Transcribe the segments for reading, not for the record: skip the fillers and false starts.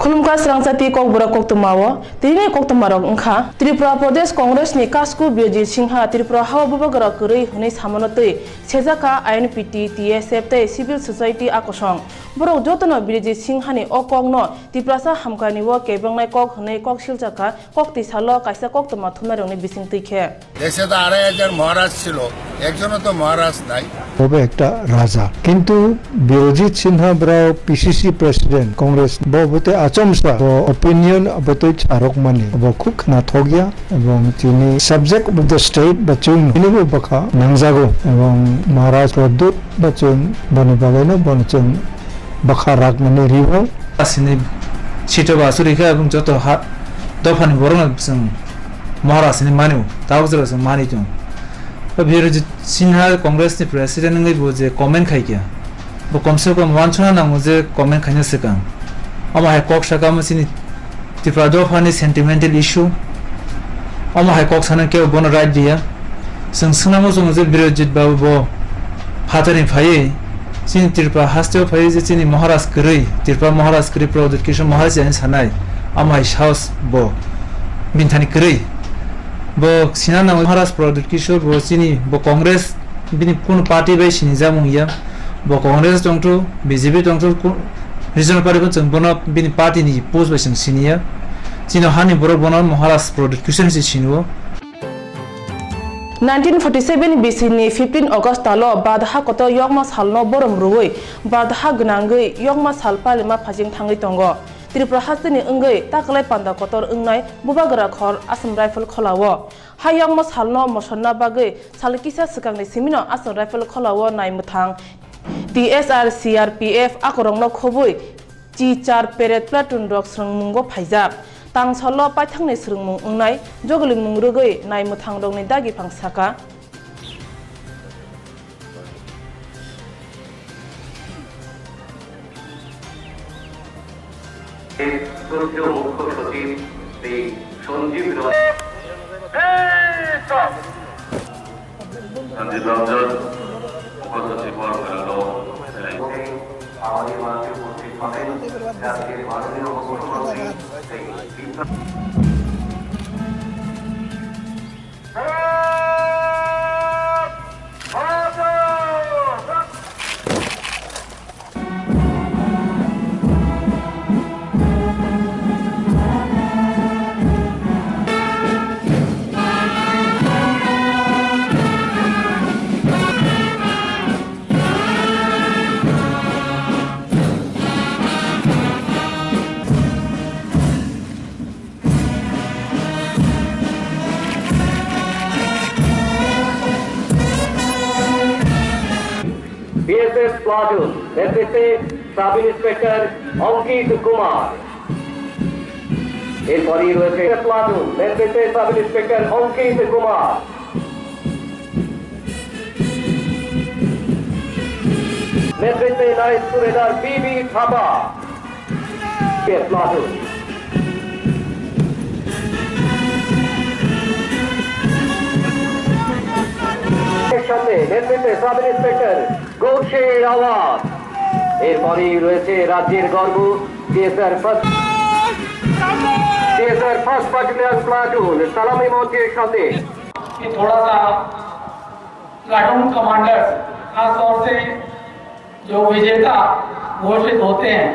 खुलुमका स्रांगसाती ककबरा कक्तमाओ तिनि कक्तमारक ओंखा त्रिपुरा प्रदेश कांग्रेस नि कास्कु बियोजित सिंहा त्रिपुरा हाव बबगरा करै हनै सामनतै सेजाका आईएनपीटी टीएसएफ तै सिविल सोसाइटी आकसं बरक जतन बियोजित सिंहानि अकंनो त्रिपुरासा हामकानि व केबंनाय कक हनै कक सिलजाका कक्ति सालो कायसा कक्तमा थुमनारनि बिसिं तैखे দেশে তো আড়াই হাজার মহারাজ ছিল একজনও তো মহারাজ নাই তবে একটা রাজা কিন্তু বিরোজিত সিনহা ব্রাও পিসিসি প্রেসিডেন্ট কংগ্রেস ববতে আচমসা অপিনিয়ন বতই চারক মানে খুব নাথগিয়া এবং তিনি সাবজেক্ট অফ দ্য স্টেট বাচুং ইনিবো বাখা নাংজাগো এবং মহারাজ রদ্দুত বাচুং বনি বাগাইনো বনচুং বাখা রাগমানে রিবো আসিনি সিটবা সুরিখা এবং যত হাত দফানি বরং जों महाराष्ट्र मानिव तावजर जों मानिदों बिरोजित सिन्हा कांग्रेस नि प्रेसिडेंट नङै बो जे कमेन्ट खायकिया बो कमसे कम वानसना नांगौ जे कमेन्ट खायनो सिगां अमा हाय कक सागा मसिनि त्रिपुरा दफानि सेन्टिमेन्टेल इशू अमा हाय कक सानो के बन राइट दिया जों सोनामो जों जे बिरोजित बाबो बो फातनि फायै सिनि त्रिपुरा हास्टेल फायै जे सिनि महाराष्ट्र गरै त्रिपुरा महाराष्ट्र गरै प्रदुत किशोर महाराज सानाय अमा हाय साहस बो बिनथानि गरै बो सिना नाम महाराज प्रदुत किशोर बो सिनी बो कांग्रेस बिनि कोन पार्टी बाय सिनि जामुंगिया बो कांग्रेस दंथु बीजेपी दंथु रिजनल पार्टी को जों बनो बिनि पार्टी नि पोस्ट बाय सिनिया सिनो हानि बर बनो महाराज प्रदुत किशोर सि सिनु 1947 बिसिनि 15 अगस्त तालो बादहा कत यगमा सालनो बरम रुवै बादहा गनांगै यगमा साल पालिमा फाजिं थाङै तंगो त्रिपुरा हास्टेनि अंगै ताकलाय पान्दा कतर अंगनाय बुबागरा खर आसाम राइफल खलावो हायंग म सालनो मसन्ना बागै सालकिसा सकांनि सिमिनो आसाम राइफल खलावो नायमुथां डीएसआर सीआरपीएफ आकरंनो खबै G4 पेरेड प्लाटुन रक स्रंमुंगो फाइजाब तांसलो पाइथांनि स्रंमुं अंगनाय जगलिंमुं रुगै नायमुथां दंनि दागि फांसाका শ্রদ্ধেয় মুখ্য সচিব শ্রী সঞ্জীব রঞ্জন মুখ্য সচিব আমাদের মাঝে উপস্থিত হবেন রাজ্যের মাননীয় মুখ্যমন্ত্রী শ্রী बीएसएफ प्लाटून नेतृत्वे सब इंस्पेक्टर अंकित कुमार एरपरই রয়েছে প্লাটুন নেতৃত্বে সাব ইন্সপেক্টর অঙ্কিত কুমার নেতৃত্বে নাইট সুবেদার বিবি থাপা প্লাটুন সাথে নেতৃত্বে সাব ইন্সপেক্টর গৌশের আওয়াজ এরপরই রয়েছে রাজ্যের গর্ব ডিএসআর फर्स्ट बटालियन प्लाटून सलामी मौंटेड साथे थोड़ा सा प्लाटून कमांडर खास तौर से जो विजेता घोषित होते हैं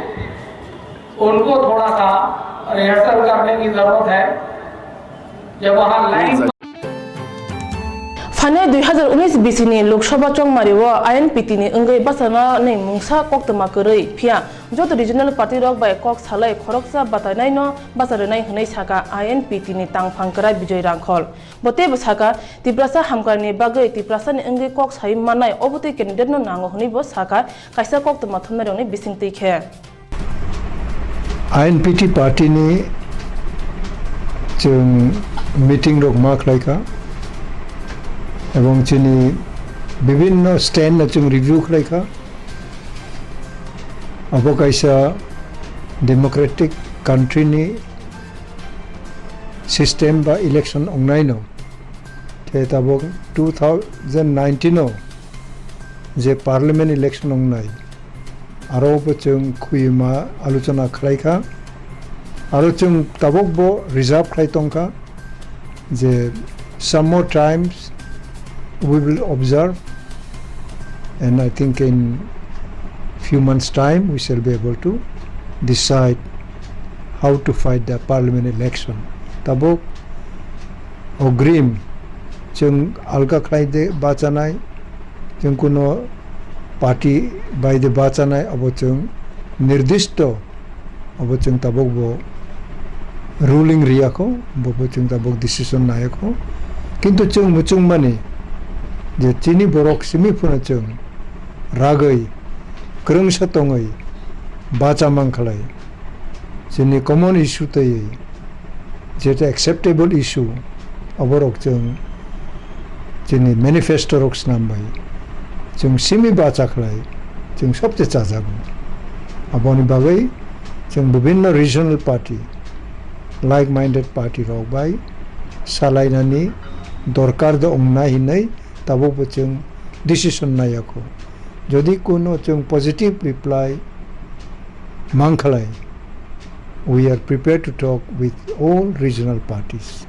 उनको थोड़ा सा रिहर्सल करने की जरूरत है जब वहाँ लाइन फाने 2019 बिसिनि लोकसभा चंगमारिवो आईएनपीटी नि अंगै बासना नै मुंसा कक्तमा करै फिया जत रिजनल पार्टी रक बाय कक सालाय खरकसा बातायनाय न बासारनाय हनै साका आईएनपीटी नि तांफांकरा विजय रांखल बते बसाका तिब्रासा हामकारनि बागै तिब्रासा नि अंगै कक साइ मानाय अबते कैंडिडेट न नांगो हनै बो साका कायसा कक्तमा थमनारनि बिसिं तैखे आईएनपीटी पार्टी नि जों मीटिंग रक मा खलायका এবং যিনি বিভিন্ন স্ট্যান্ড जों रिव्यू खालायखा अबकायसा डेमोक्रेटिक कंट्री नि सिस्टेम बा इलेक्शन अंगनायनो थे ताबो 2019 नो जे पार्लियामेंट इलेक्शन अंगनाय आरो जों खुयमा आलोचना खालायखा आरो जों ताबक बो रिजर्व खाय तंका जे some more times we will observe, and I think in few months time we shall be able to decide how to fight the parliament election. Tabok ogrim जों alga khlaide bachanai जों kuno party baide bachanai abo जों nirdishto abo जों tabok bo ruling riyako bo जों tabok decision nayako kintu जों muchung mani je chini borok simi phuna जों ragai krung satongai bachamang khlai chini common issue tai jeta acceptable issue aborok जों chini manifesto rok snambai जों simi bacha khlai जों sobte chajago aboni bagai जों bibhinno regional party like minded party rok bai salainani dorkar do ongna hinai tabo bo जों decision nayako jodi kono जों positive reply mangkhlai we are prepared to talk with all regional parties.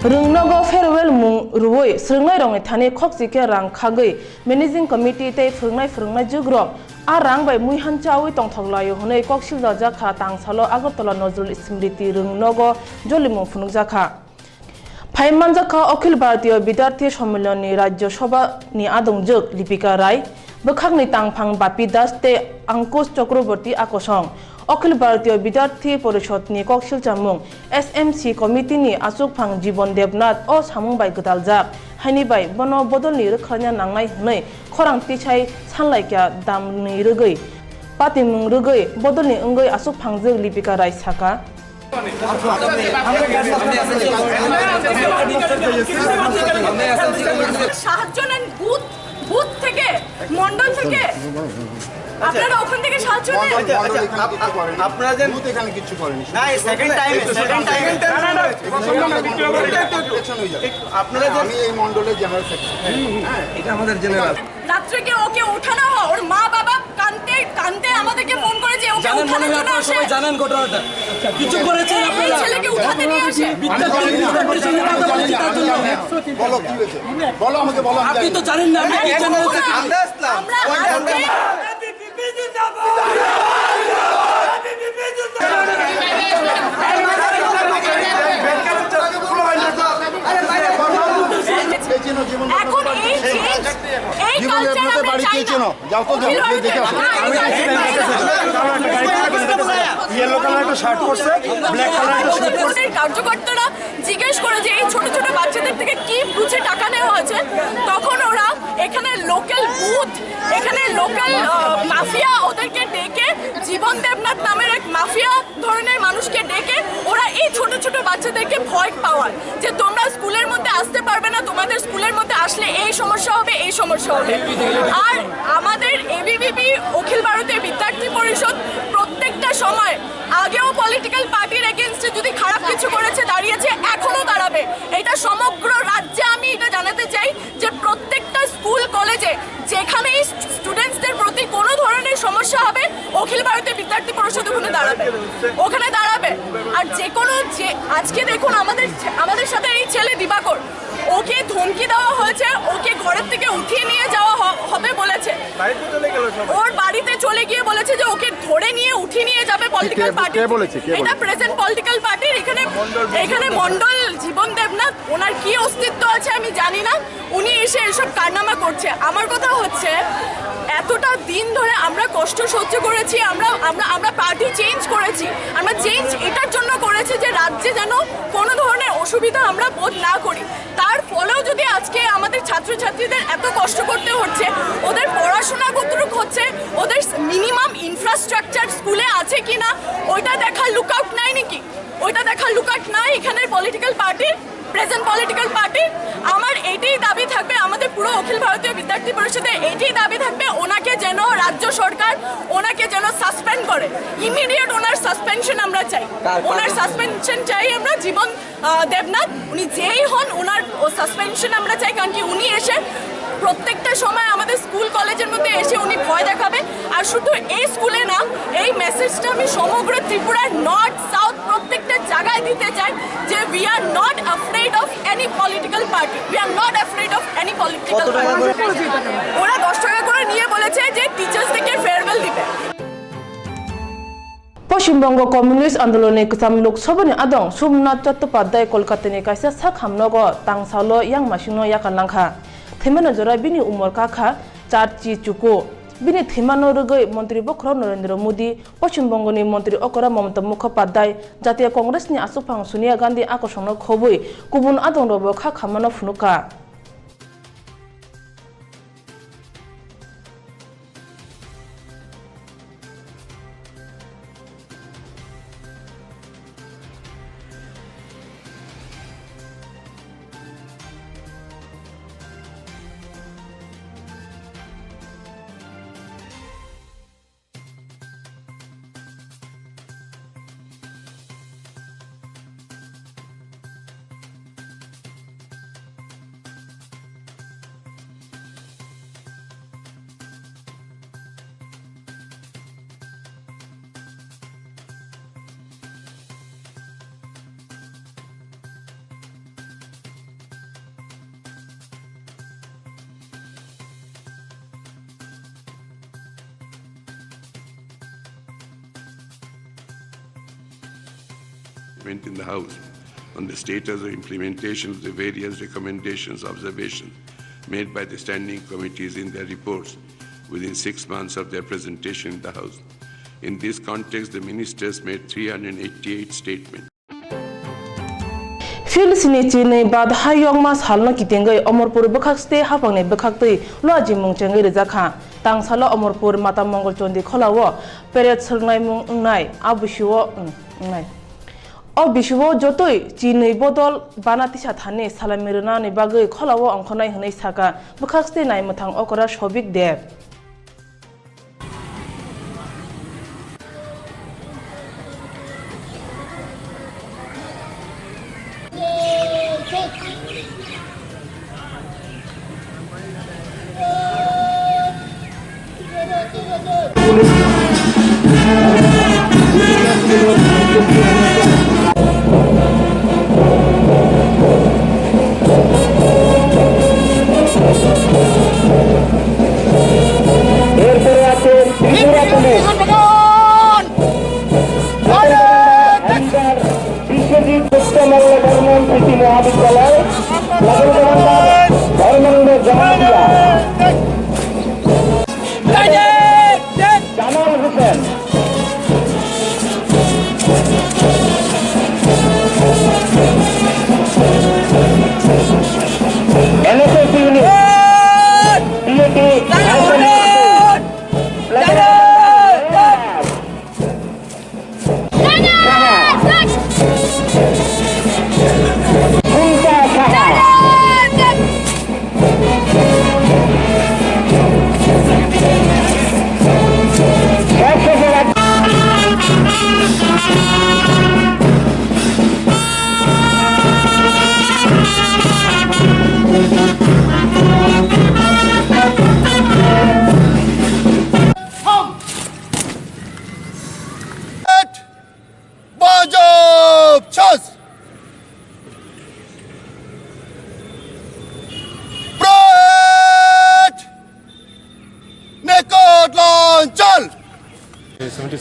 Rungnogo farewell mung ruwoi srungnai rong thani khoksike rang khagei managing committee tei phungnai jugrok a rang bai mui han chawi tong thoglai honei koksil da kha tangsalo agartala nozrul smriti rungnogo jolimung phunuk jakha Phaiman jakha Akhil Bharatiya Vidyarthi Sammellon ni Rajya Sabha ni adongjok Lipika Rai Bukhangni Tangphang Bapi Das te Ankush Chakraborty Akosong Akhil Bharatiya Vidyarthi Porishod ni Koksil Chamung SMC Committee ni Asukphang Jibon Devnath o Samung bai Gdaljak Haini bai bono bodol ni rkhanya nangnai hnei khorang tichai sanlaikya dam ni rugei patimung rugei bodol ni ongoi Asukphang jog Lipika Rai Saka সাহায্য নেন booth থেকে মন্ডল থেকে আপনারা ওখান থেকে সাহায্য নেন আপনারা যে বুথ এখানে কিছু করেনি না সেকেন্ড টাইম আপনারা আমি এই মন্ডলের জেনারেল সেক্রেটারি হ্যাঁ এটা আমাদের জেনারেল রাত্রে কি ওকে ওঠানো হয় ওর মা বাবা কানতে আমাদেরকে ফোন করে যে ওকে ওঠানোর জন্য আসে সবাই জানেন ঘটনাটা কিছু করেছেন এই আপনারা ছেলেকে উঠাতে নিয়ে আসে বলো কি হয়েছে বলো আমাকে বলো আপনি তো জানেন না আপনি কি জানেন আমরা আজকে এখন এই কালচার বাড়ি কে চেনো যাও তো যাও দেখে আসো ইয়েলো কালার একটা শার্ট পরছে ব্ল্যাক কালার একটা শার্ট পরছে কার্যকর্তারা জিজ্ঞেস করে যে এই ছোট ছোট বাচ্চাদের থেকে কি বুঝে টাকা নেওয়া হয়েছে তখন ওরা এখানে লোকাল বুথ এখানে লোকাল মাফিয়া ওদেরকে ডেকে জীবন দেবনাথ নামের এক মাফিয়া ধরনের মানুষকে ডেকে ওরা এই ছোট ছোট বাচ্চাদেরকে ভয় পাওয়ার যে তোমরা স্কুলের মধ্যে আসতে পারবে না তোমাদের স্কুলের মধ্যে আসলে এই সমস্যা হবে এই সমস্যা হবে আর আমাদের এবিভিপি অখিল ভারতীয় বিদ্যার্থী পরিষদ প্রত্যেকটা সময় আগেও পলিটিক্যাল পার্টির এগেইনস্টে যদি খারাপ কিছু করেছে দাঁড়িয়েছে এখনো দাঁড়াবে এটা সমগ্র রাজ্যে আমি এটা জানাতে চাই যে প্রত্যেকটা স্কুল কলেজে যেখানেই স্টুডেন্টসদের প্রতি কোনো ধরনের সমস্যা হবে অখিল ভারতীয় বিদ্যার্থী পরিষদ ওখানে দাঁড়াবে আর যে কোনো যে আজকে দেখুন আমাদের সাথে এই ছেলে দিবাকর ওকে ধমকি দেওয়া হয়েছে ওকে ঘরের থেকে উঠিয়ে নিয়ে যাওয়া হবে বলেছে ওর বাড়িতে চলে গিয়ে বলেছে যে ওকে ধরে নিয়ে উঠিয়ে নিয়ে যাবে পলিটিক্যাল পার্টি এটা প্রেজেন্ট পলিটিক্যাল পার্টির এখানে মন্ডল জীবন দেবনাথ ওনার কি অস্তিত্ব আছে আমি জানি না উনি এসে এসব কারনামা করছে আমার কথা হচ্ছে এতটা দিন ধরে আমরা কষ্ট সহ্য করেছি আমরা পার্টি চেঞ্জ করেছি আমরা চেঞ্জ এটার জন্য করেছি যে রাজ্যে যেন কোনো ধরনের অসুবিধা আমরা বোধ না করি তার ফলেও যদি আজকে আমাদের ছাত্রছাত্রীদের এত কষ্ট করতে হচ্ছে ওদের পড়াশোনা কতটুকু হচ্ছে ওদের মিনিমাম ইনফ্রাস্ট্রাকচার স্কুলে আছে কিনা ওইটা দেখার লুকআউট নাই নাকি ওইটা দেখার লুকআউট নাই এখানের পলিটিক্যাল পার্টির প্রেজেন্ট পলিটিক্যাল পার্টি আমার এটাই দাবি থাকবে আমাদের পুরো অখিল ভারতীয় বিদ্যার্থী পরিষদে এটাই দাবি থাকবে ওনাকে যেন রাজ্য সরকার ওনাকে যেন সাসপেন্ড করে ইমিডিয়েট ওনার সাসপেনশন আমরা চাই ওনার সাসপেনশন চাই আমরা জীবন দেবনাথ উনি যেই হন ওনার সাসপেনশন আমরা চাই কারণ কি উনি এসে প্রত্যেকটা সময় আমাদের স্কুল কলেজের মধ্যে এসে উনি ভয় দেখাবে আর শুধু এই স্কুলে না, এই মেসেজটা আমি সমগ্র ত্রিপুরার নর্থ সাউথ প্রত্যেকটা জায়গায় দিতে চাই যে we are not afraid of any political party, we are not afraid of any political party. ওরা 10 টাকা করে নিয়ে বলেছে যে টিচার্সদেরকে ফেয়ারওয়েল দিবে। পশ্চিমবঙ্গ কমিউনিস্ট আন্দোলনে কসাম লোকসভানি আদং Somnath Chattopadhyay কলকাতানি কাইসা সাখামনগ তাংসালো yang masino yakalangkha themano jora bini umor kakha charchi chuko bini themano rugoi মন্ত্রী বক্র নরেন্দ্র মোদি পশ্চিমবঙ্গনি মন্ত্রী অকরা মমতা মুখোপাধ্যায় জাতীয় কংগ্রেসনি আসুফাং সোনিয়া গান্ধী আকর্ষণ খবই গুবুন আদং রব খা খামানো ফুনুকা In the House on the status of implementation of the various recommendations, observations made by the standing committees in their reports within 6 months of their presentation in the House. In this context, the ministers made 388 statements. Filisini chini badha yongma salna kitengai Omorpur bakhakste hapangne bakhaktei loji mungchengai rejakha tangsalo Omorpur mata mongol chondi kholawo peret sergnai mung ngai abushiwo ngai o bishuwo jotoi chini bodol banatisa thane salamirna ni bagai kholawo angkhonai hnai saka bakhakste nai muthang okora shobik dev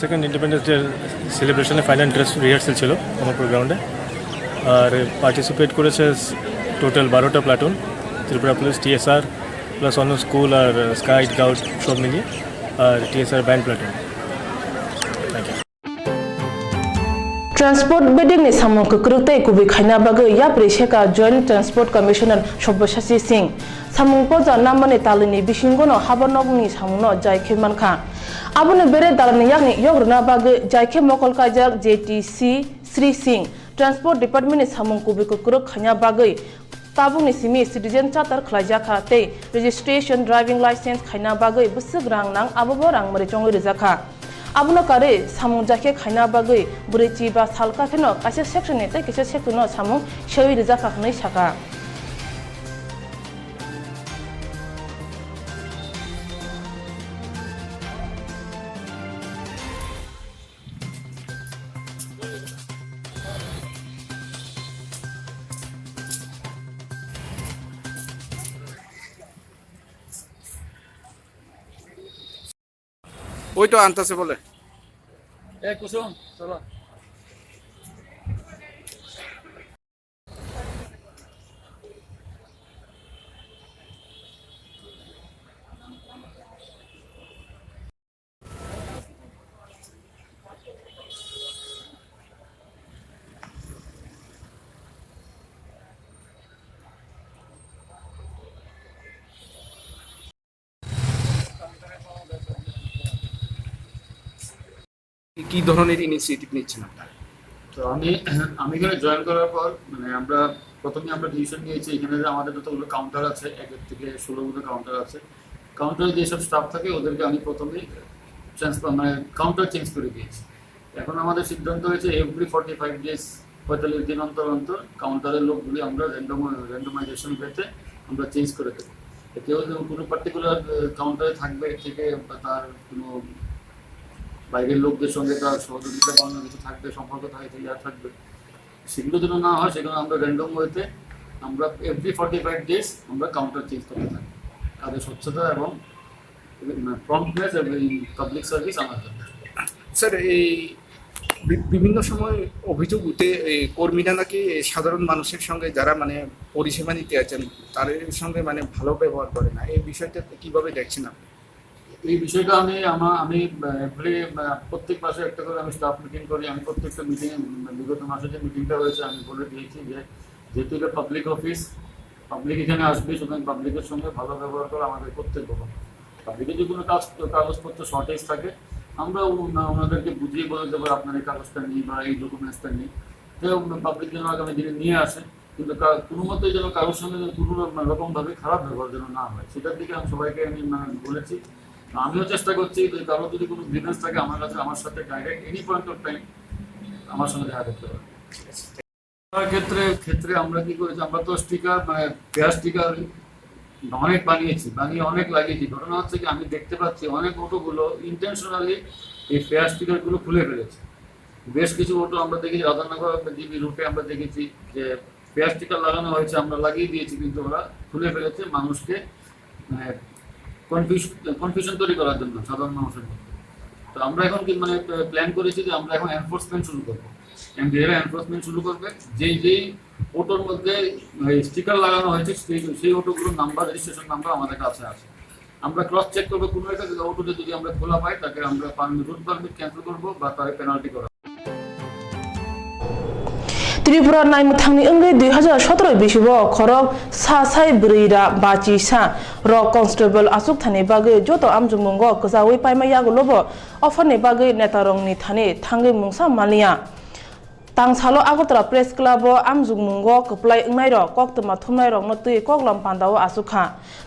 second independence day सेलिब्रेशने final dress rehearsal छिलो अमरपुर ग्राउंडे और participate करेছে total 12টা platoon Tripura police TSR plus অন্য school আর স্কাই গাউট সব মিলিয়ে আর TSR band platoon Transport bidding ni samung kukrutei kubi khaina bagai ya presheka Joint Transport Commissioner Shobbasasi Singh samung poja namani talini bisingono habanogni samungno jaikhe mankha abone bere dalani yakni yogrna bagai jaikhe mokol kajak JTC Sri Singh Transport Department ni samung kubi kukruk khaina bagai tabung ni simi citizen charter khlaijakha tei registration driving license khaina bagai busugrang nang abobo rang mari chongoi rejakha Abuno kare samung jake khaina bagai burechi ba salka pheno kaise section ne tai kaise section no samung shoi reja khakhnai saka ওই তো আনতেছে বলে কুসুম চলো কি ধরনের initiative নিচ্ছেন আপনারা? তো আমি এখানে জয়েন করার পর মানে আমরা প্রথমে আমরা ডিসিশন নিয়েছি এখানে যে আমাদের যতগুলো কাউন্টার আছে 1 থেকে 16 কাউন্টার আছে, কাউন্টারে যেসব স্টাফ থাকে ওদেরকে আমি প্রথমেই ট্রান্সফার মানে কাউন্টার চেঞ্জ করে দিয়েছি। এখন আমাদের সিদ্ধান্ত হয়েছে এভরি 45 ডেজ 45 দিন অন্তর অন্তর কাউন্টারের লোকগুলি আমরা র্যান্ডমাইজেশন পেতে আমরা চেঞ্জ করে দেবো। কেউ কোনো পার্টিকুলার কাউন্টারে থাকবে থেকে তার কোনো বাইরের লোকদের সঙ্গে তার সহযোগিতা বানানো কিছু থাকবে, সম্পর্ক থাকবে, সেগুলো যেন না হয় সেখানে আমরা র্যান্ডম ওয়েতে আমরা এভরি 45 ডেজ আমরা কাউন্টার চেঞ্জ করতে থাকি। তাদের স্বচ্ছতা এবং প্রম্পটনেস এবং পাবলিক সার্ভিস আমাদের। স্যার এই বিভিন্ন সময় অভিযোগ উঠে কর্মীরা নাকি সাধারণ মানুষের সঙ্গে যারা মানে পরিষেবা নিতে আছেন তাদের সঙ্গে মানে ভালো ব্যবহার করে না, এই বিষয়টা কিভাবে দেখছেন আপনি? এই বিষয়টা আমি এভরি প্রত্যেক মাসে একটা করে আমি স্টাফ মিটিং করি। আমি প্রত্যেকটা মিটিংয়ে বিগত মাসে যে মিটিংটা হয়েছে আমি বলে দিয়েছি যে যেহেতু এটা পাবলিক অফিস, পাবলিক এখানে আসবে, সুতরাং পাবলিকের সঙ্গে ভালো ব্যবহার করা আমাদের কর্তব্য। পাবলিকের যদি কোনো কাগজপত্র শর্টেজ থাকে আমরা ওনাদেরকে বুঝিয়ে বলে দেবো আপনার এই কাগজটা নেই বা এই ডকুমেন্টসটা নেই, তো পাবলিক যেন আগামী দিনে নিয়ে আসে, কিন্তু কোনো মতেই যেন কারোর সঙ্গে কোনো রকমভাবে খারাপ ব্যবহার যেন না হয় সেটার দিকে আমি সবাইকে আমি বলেছি। আমিও চেষ্টা করছি যে কারো যদি কোনো গ্রিভেন্স থাকে আমার কাছে আমার সাথে direct any point of time আমার সঙ্গে দেখা করতে পারে। ক্ষেত্রে আমরা কি করেছি, আমরা তো স্টিকার মানে ফেয়ার স্টিকার অনেক বানিয়ে অনেক লাগিয়েছি। ঘটনা হচ্ছে কি আমি দেখতে পাচ্ছি অনেক অটোগুলো ইন্টেনশনালি এই ফেয়ার স্টিকারগুলো খুলে ফেলেছে। বেশ কিছু অটো আমরা দেখেছি রাধানগর জিবি রুটে আমরা দেখেছি যে ফেয়ার স্টিকার লাগানো হয়েছে, আমরা লাগিয়ে দিয়েছি কিন্তু ওরা খুলে ফেলেছে মানুষকে কনফিউশন তৈরি করার জন্য সাধারণ মানুষের মধ্যে। তো আমরা এখন কি মানে প্ল্যান করেছি যে আমরা এখন এনফোর্সমেন্ট শুরু করবো, এমডিএরা এনফোর্সমেন্ট শুরু করবে। যেই অটোর মধ্যে স্টিকার লাগানো হয়েছে সেই অটোগুলোর নাম্বার রেজিস্ট্রেশন নাম্বার আমাদের কাছে আছে। আমরা ক্রস চেক করবো কোনো একটা অটোতে যদি আমরা খোলা পাই তাকে আমরা রুট পারমিট ক্যান্সেল করবো বা তাকে পেনাল্টি করা। ত্রিপুরা নাইমুথাंनि अंगै 2017 बिसिब खरक सा साइ ब्रैरा बाचि सा र कन्स्टेबल आसुक थाने बागै जतो आमजुमुंग गजावै पाइमा यागलोब अफारनि बागै नेतारंनि थाने थांगै मुंसा मालिया तांसालो आगरतला प्रेस क्लब आमजुमुंग कप्लाय अंगनाय र कक्तमा थुमनाय रंग नतुय कगलाम पान्दाव आसुखा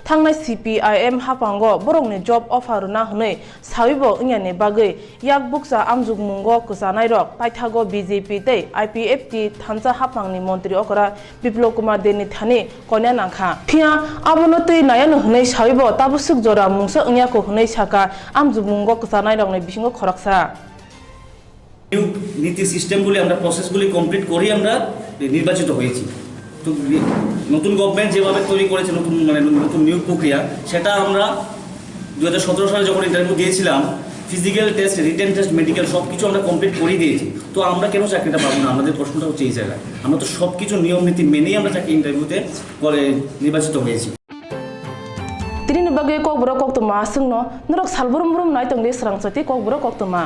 थांनाय CPIM हापांग बरंनि जब अफार ना हनै साविबो इंयानि बागै याक बुकसा आमजुमुंग कजानाय र पाइथागो BJP तै IPFT थानसा हापांनि मन्त्री अकरा बिप्लव कुमार देनि थाने कन्या नांखा फिया आबोनो तै नायानो हनै साविबो ताबुसुक जरा मुंसा इंयाको हनै साका आमजुमुंग कजानाय रंनि बिसिंग खरकसा নীতি সিস্টেমগুলি আমরা প্রসেসগুলি কমপ্লিট করেই আমরা নির্বাচিত হয়েছি। তো নতুন গভর্নমেন্ট যেভাবে তৈরি করেছে নতুন নিয়োগ প্রক্রিয়া, সেটা আমরা 2017 সালে যখন ইন্টারভিউ দিয়েছিলাম physical test, written test, medical সব কিছু আমরা কমপ্লিট করে দিয়েছি। তো আমরা কেন চাকরিটা পাবো না? আমাদের প্রশ্নটা হচ্ছে এই জায়গায়। আমরা তো সব কিছু নিয়ম নীতি মেনেই আমরা চাকরি ইন্টারভিউতে নির্বাচিত হয়েছি। তিনি বাগে ককবরা কক্তমা সিংনো নরক সালবরম বরম নাইতংনি স্রাংসতি ককবরা কক্তমা